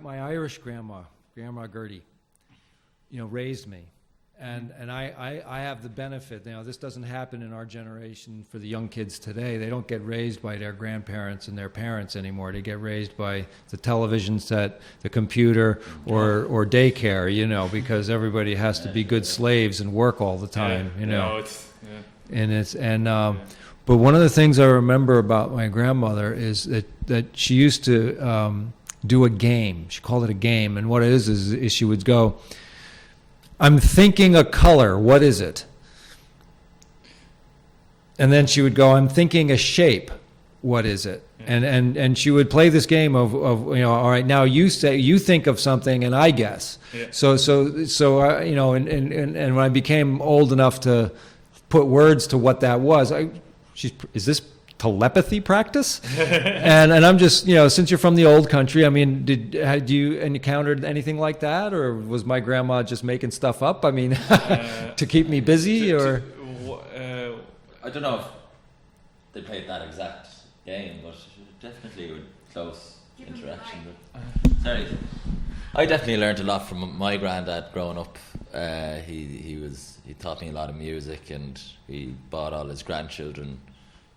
C: Irish Grandma Gertie, raised me. And I have the benefit, this doesn't happen in our generation for the young kids today. They don't get raised by their grandparents and their parents anymore. They get raised by the television set, the computer, or daycare, because everybody has to be good slaves and work all the time, But one of the things I remember about my grandmother is that she used to do a game. She called it a game, and what it is she would go, "I'm thinking a color, what is it?" And then she would go, "I'm thinking a shape, what is it?" Yeah. And she would play this game of all right, now you think of something and I guess. Yeah. So and when I became old enough to put words to what that was, is this telepathy practice? and I'm just, since you're from the old country, I mean, had you encountered anything like that, or was my grandma just making stuff up? I mean, to keep me busy, or
B: I don't know if they played that exact game, but definitely with close interaction. Sorry, I definitely learned a lot from my granddad growing up. He taught me a lot of music, and he bought all his grandchildren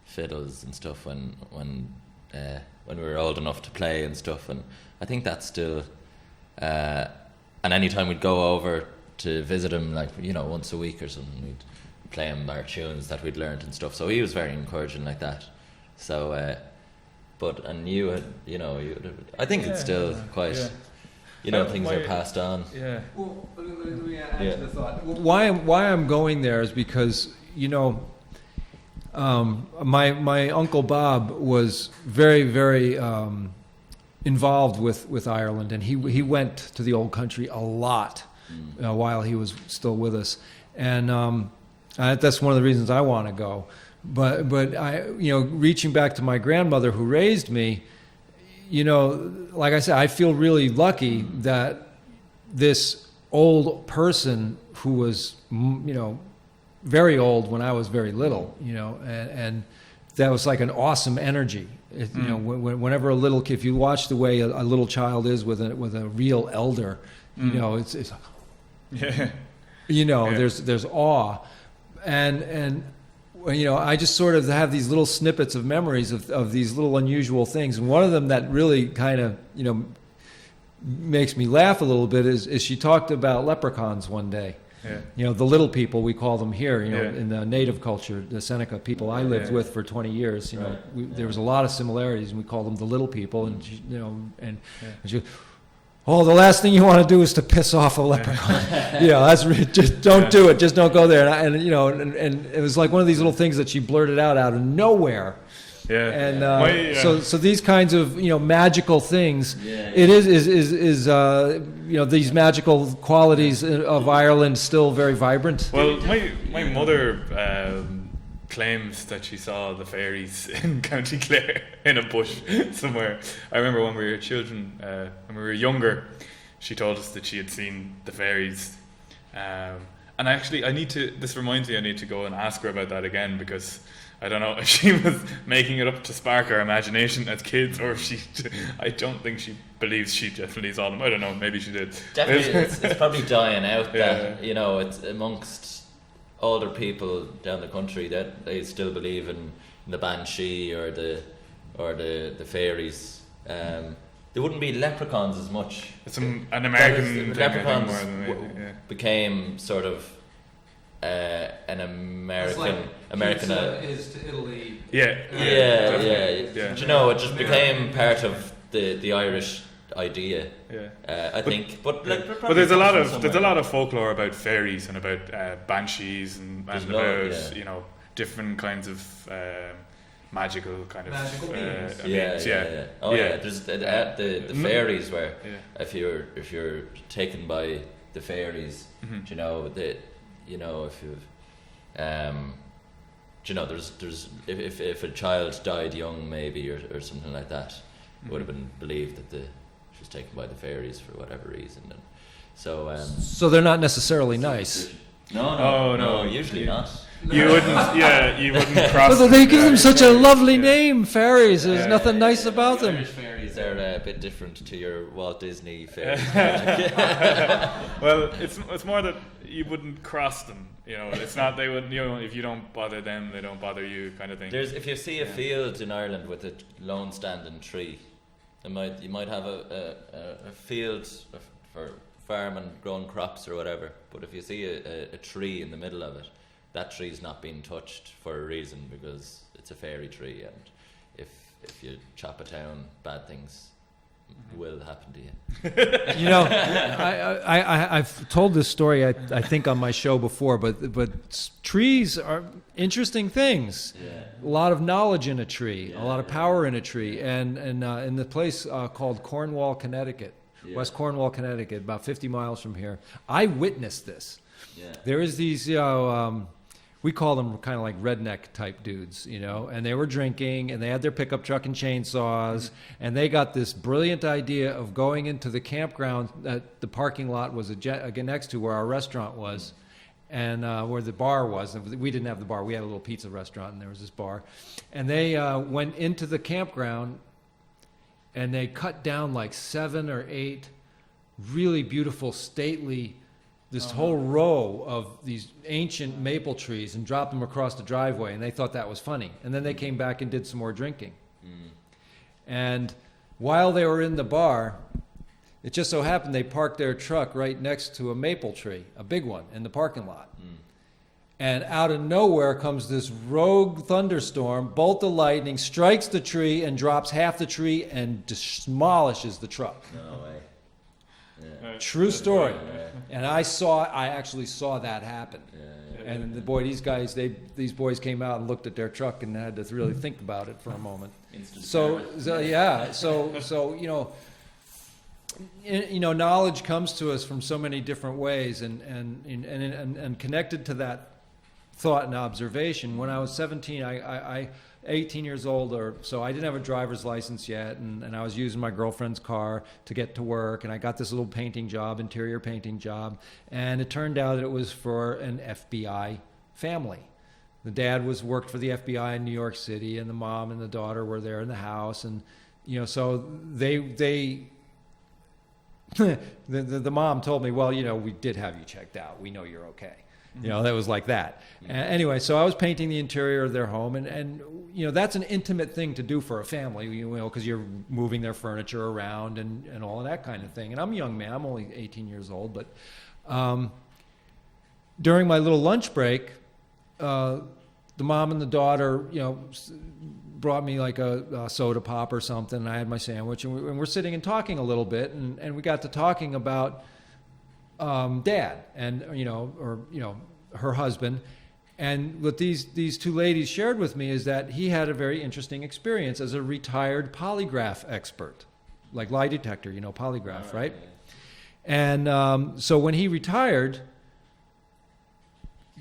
B: fiddles and stuff when we were old enough to play and stuff, and I think that's still and anytime we'd go over to visit him, like once a week or something, we'd play him our tunes that we'd learned and stuff, so he was very encouraging like that. So I think it's still quite things are passed on.
C: Well, let me add to the thought. Why I'm going there is because my Uncle Bob was very, very involved with Ireland, and he went to the old country a lot while he was still with us, and that's one of the reasons I want to go. But I, reaching back to my grandmother who raised me, like I said, I feel really lucky that this old person who was, very old when I was very little, and that was like an awesome energy. Whenever a little kid, if you watch the way a little child is with a real elder, it's there's awe, and I just sort of have these little snippets of memories of these little unusual things, and one of them that really kind of makes me laugh a little bit is she talked about leprechauns one day. Yeah. The little people, we call them here, in the native culture, the Seneca people I lived with for 20 years, there was a lot of similarities, and we call them the little people, and and she, the last thing you want to do is to piss off a leprechaun. That's just don't do it. Just don't go there. And it was like one of these little things that she blurted out of nowhere,
A: Yeah.
C: And so these kinds of magical things.
B: Yeah.
C: It is these magical qualities of Ireland still very vibrant.
A: Well, my mother claims that she saw the fairies in County Clare in a bush somewhere. I remember when we were children, when we were younger, she told us that she had seen the fairies. And this reminds me, I need to go and ask her about that again, because I don't know if she was making it up to spark our imagination as kids, or if I don't think she believes she definitely saw them. I don't know, maybe she did.
B: Definitely, it's probably dying out that, it's amongst older people down the country that they still believe in the banshee or the fairies. They wouldn't be leprechauns as much.
A: It's an American thing,
B: leprechauns
A: I think, more than anything,
B: became sort of an American.
C: is to Italy.
A: Yeah.
B: Do you know, it just became part of the Irish idea.
A: Yeah.
B: I think, but
A: there's a lot of folklore about fairies and about banshees and about different kinds of magical beings.
B: There's the fairies where if you're taken by the fairies, if you've there's if a child died young maybe or something like that, it would have been believed that she was taken by the fairies for whatever reason, and
C: so they're not necessarily nice.
B: No, usually not.
A: You wouldn't cross.
C: But they give them such a lovely name, fairies. There's nothing nice about them.
B: Irish fairies are a bit different to your Walt Disney fairies.
A: Well, it's more that you wouldn't cross them. It's not they would. If you don't bother them, they don't bother you, kind of thing.
B: If you see a field in Ireland with a lone standing tree, you might have a field for farming, growing crops or whatever. But if you see a tree in the middle of it, that tree's not being touched for a reason, because it's a fairy tree, and if you chop it down, bad things will happen to you.
C: I've told this story I think on my show before, but trees are interesting things. A lot of knowledge in a tree, a lot of power in a tree, and in the place called Cornwall, Connecticut, West Cornwall, Connecticut, about 50 miles from here, I witnessed this. There is these we call them kind of like redneck type dudes, and they were drinking, and they had their pickup truck and chainsaws, and they got this brilliant idea of going into the campground that the parking lot was next to where our restaurant was, and where the bar was. We didn't have the bar. We had a little pizza restaurant, and there was this bar. And they went into the campground, and they cut down like 7 or 8 really beautiful, stately, this whole row of these ancient maple trees, and dropped them across the driveway, and they thought that was funny. And then they came back and did some more drinking. And while they were in the bar, it just so happened they parked their truck right next to a maple tree, a big one, in the parking lot. And out of nowhere comes this rogue thunderstorm, bolt of lightning, strikes the tree and drops half the tree and demolishes the truck.
B: No way.
C: True story. And I actually saw that happen. And these boys came out and looked at their truck and had to really think about it for a moment. Knowledge comes to us from so many different ways, and connected to that thought and observation. When I was 17, I 18 years old or so, I didn't have a driver's license yet, and I was using my girlfriend's car to get to work, and I got this little painting job, interior painting job, and it turned out it was for an FBI family. The dad worked for the FBI in New York City, and the mom and the daughter were there in the house, and so they the mom told me, well, we did have you checked out. We know you're okay. That was like that. Anyway, so I was painting the interior of their home, and that's an intimate thing to do for a family, because you're moving their furniture around and all of that kind of thing. And I'm a young man. I'm only 18 years old, but during my little lunch break, the mom and the daughter, brought me like a soda pop or something, and I had my sandwich, and we're sitting and talking a little bit, and we got to talking about Dad and her husband, And what these two ladies shared with me is that he had a very interesting experience as a retired polygraph expert, like lie detector, polygraph, right? And so when he retired,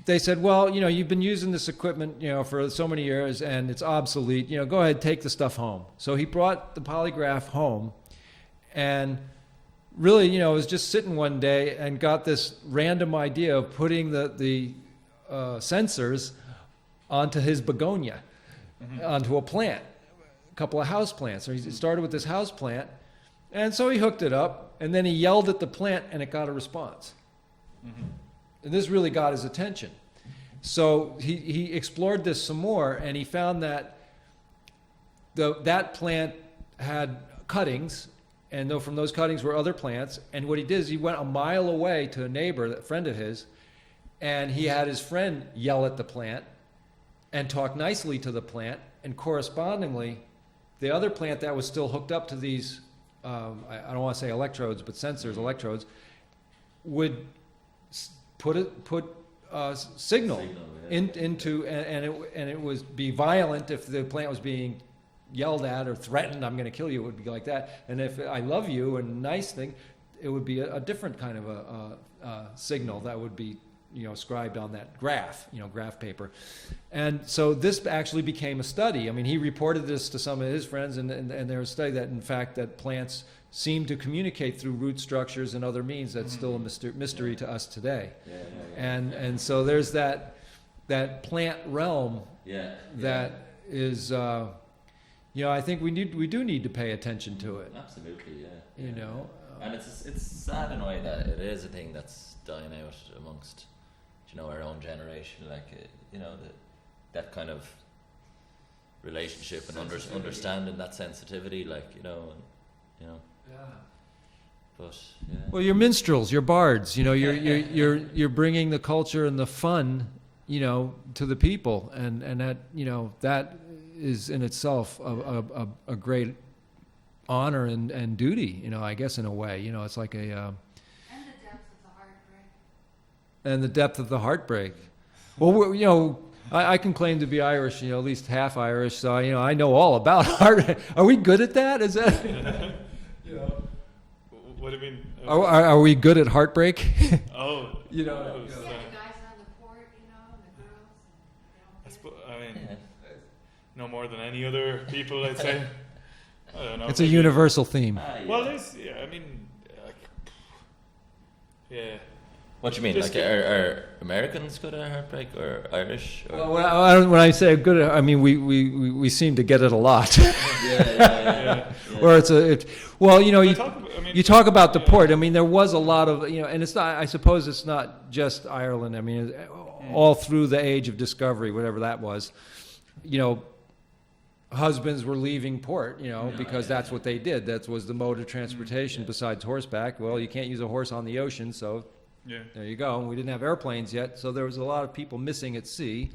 C: they said, well, you've been using this equipment, for so many years and it's obsolete. Go ahead, take the stuff home. So he brought the polygraph home and really, was just sitting one day and got this random idea of putting the sensors onto his begonia, onto a plant, a couple of house plants. So he started with this house plant, and so he hooked it up, and then he yelled at the plant, and it got a response. And this really got his attention. So he explored this some more, and he found that that plant had cuttings, and from those cuttings were other plants. And what he did is he went a mile away to a neighbor, a friend of his, and he had his friend yell at the plant and talk nicely to the plant, and correspondingly, the other plant that was still hooked up to these, I don't want to say electrodes, but sensors, electrodes, would put signal into, and it was be violent if the plant was being yelled at or threatened. I'm going to kill you. It would be like that. And if I love you and nice thing, it would be a different kind of a signal that would be scribed on that graph paper. And so this actually became a study. I mean, he reported this to some of his friends, and there was a study that, in fact, that plants seem to communicate through root structures and other means. That's still a mystery to us today. And so there's that plant realm that is, I think we do need to pay attention to it.
B: Absolutely,
C: And
B: it's sad in a way that it is a thing that's dying out amongst our own generation, that kind of relationship and understanding that sensitivity, but
C: well, you're minstrels, you're bards, you're bringing the culture and the fun to the people, and that that is in itself a great honor and duty, I guess, in a way. It's like a and the depth of the heartbreak. Well, I can claim to be Irish, at least half Irish, so I know all about heartbreak. Are we good at that? Is that?
A: What do you mean?
C: Are we good at heartbreak?
A: Oh,
D: Yeah, the guys on the port, and the girls.
A: I mean, no more than any other people, I'd say. I don't know.
C: It's a universal theme.
A: Well,
B: What do you mean?
A: Just
B: Are Americans good at heartbreak, or Irish? Or?
C: Well, when I say good, I mean we seem to get it a lot. Or you talk about the port. I mean, there was a lot of and it's not. I suppose it's not just Ireland. I mean, all through the age of discovery, whatever that was, husbands were leaving port, because that's what they did. That was the mode of transportation besides horseback. Well, you can't use a horse on the ocean, so.
A: Yeah.
C: There you go. And we didn't have airplanes yet, so there was a lot of people missing at sea,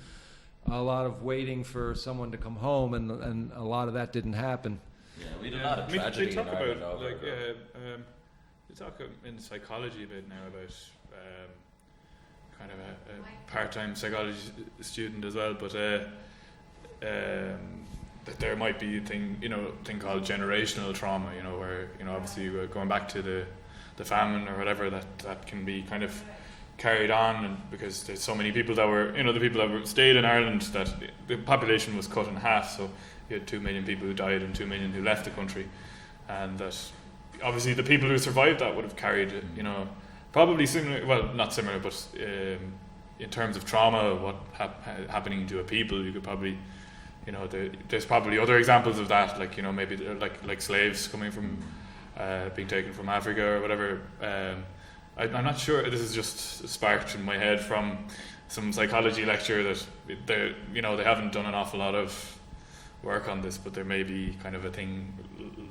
C: a lot of waiting for someone to come home, and a lot of that didn't happen.
B: Yeah, we had a lot of tragedy
A: they talk
B: in Ireland
A: about
B: over
A: they talk in psychology a bit now about kind of a part-time psychology student as well, but that there might be a thing called generational trauma, where obviously going back to the famine or whatever, that can be kind of carried on, and because there's so many people that were the people that were stayed in Ireland, that the population was cut in half, so you had 2 million people who died and 2 million who left the country, and that obviously the people who survived that would have carried probably similar, well, not similar, but in terms of trauma, what happening to a people, you could probably there's probably other examples of that, like maybe like slaves coming from being taken from Africa or whatever. I'm not sure. This is just sparked in my head from some psychology lecture that they haven't done an awful lot of work on this, but there may be kind of a thing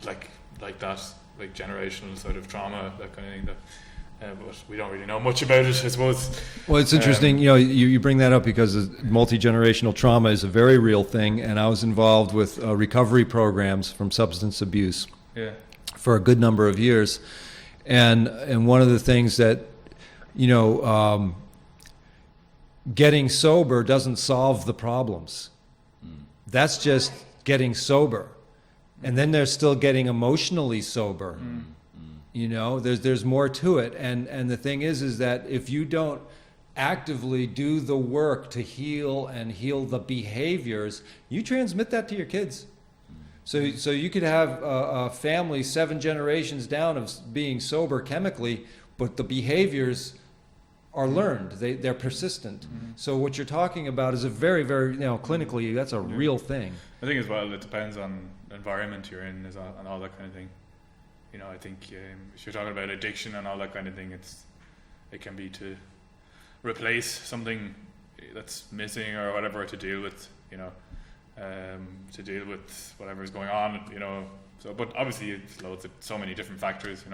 A: like that, like generational sort of trauma, that kind of thing. But we don't really know much about it, I suppose.
C: Well, it's interesting, you bring that up because multi-generational trauma is a very real thing, and I was involved with recovery programs from substance abuse.
A: Yeah.
C: For a good number of years, and one of the things that getting sober doesn't solve the problems. That's just getting sober. And then they're still getting emotionally sober. You know, there's more to it. And the thing is that if you don't actively do the work to heal and heal the behaviors, you transmit that to your kids. So you could have a family 7 generations down of being sober chemically, but the behaviors are learned. They're persistent. So what you're talking about is a very, very, clinically, that's a real thing.
A: I think as well, it depends on the environment you're in and all that kind of thing. You know, I think if you're talking about addiction and all that kind of thing, it can be to replace something that's missing or whatever, to deal with, to deal with whatever is going on, So, but obviously, it's so many different factors,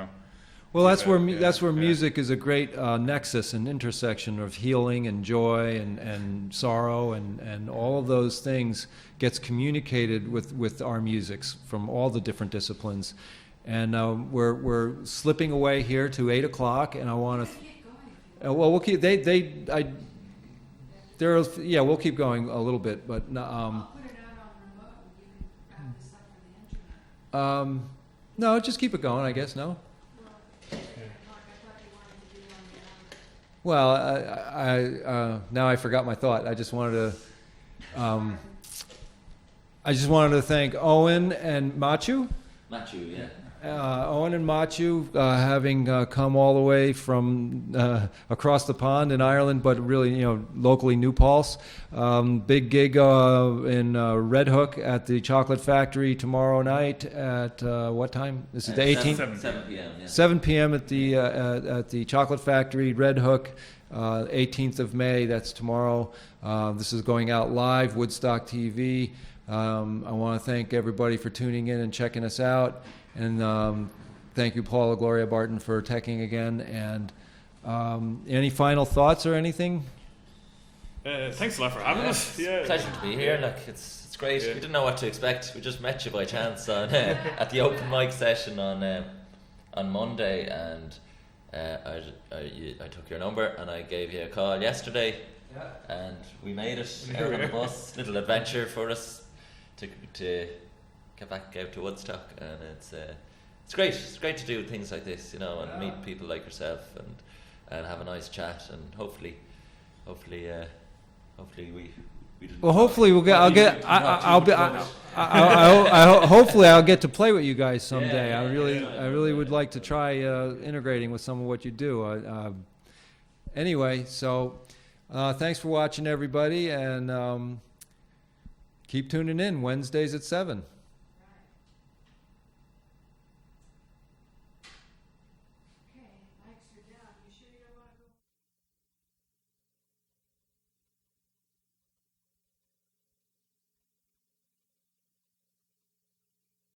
C: Well, that's where
A: Yeah.
C: music is a great nexus and intersection of healing and joy and sorrow and all of those things gets communicated with our musics from all the different disciplines. And we're slipping away here to 8 o'clock, and I want to. Well, we'll keep we'll keep going a little bit, but
D: I'll put it out on remote and you can have this up for the internet.
C: no, just keep it going, I guess. No.
D: Well, 8 o'clock, I thought you wanted to do it on the hour.
C: Well, now I forgot my thought. I just wanted to thank Owen and Machu.
B: Machu, yeah.
C: Owen and Machu having come all the way from across the pond in Ireland, but really, locally New Paltz. Big gig in Red Hook at the Chocolate Factory tomorrow night at what time? This is the 18th.
B: 7 p.m. Yeah.
C: 7 p.m. at the Chocolate Factory, Red Hook, 18th of May. That's tomorrow. This is going out live, Woodstock TV. I want to thank everybody for tuning in and checking us out. And thank you, Paula Gloria Barton, for teching again. And any final thoughts or anything?
A: Thanks a lot for having us. Yeah.
B: Pleasure to be here. Look, it's great. We didn't know what to expect. We just met you by chance on at the open mic session on Monday, and I took your number and I gave you a call yesterday, and we made it out on the bus. Little adventure for us to get back out to Woodstock, and it's great. It's great to do things like this, and meet people like yourself and have a nice chat, and hopefully we didn't.
C: Well, hopefully we'll get. Hopefully I'll get to play with you guys someday. I really would like to try integrating with some of what you do. Anyway, so thanks for watching, everybody, and keep tuning in Wednesdays at 7.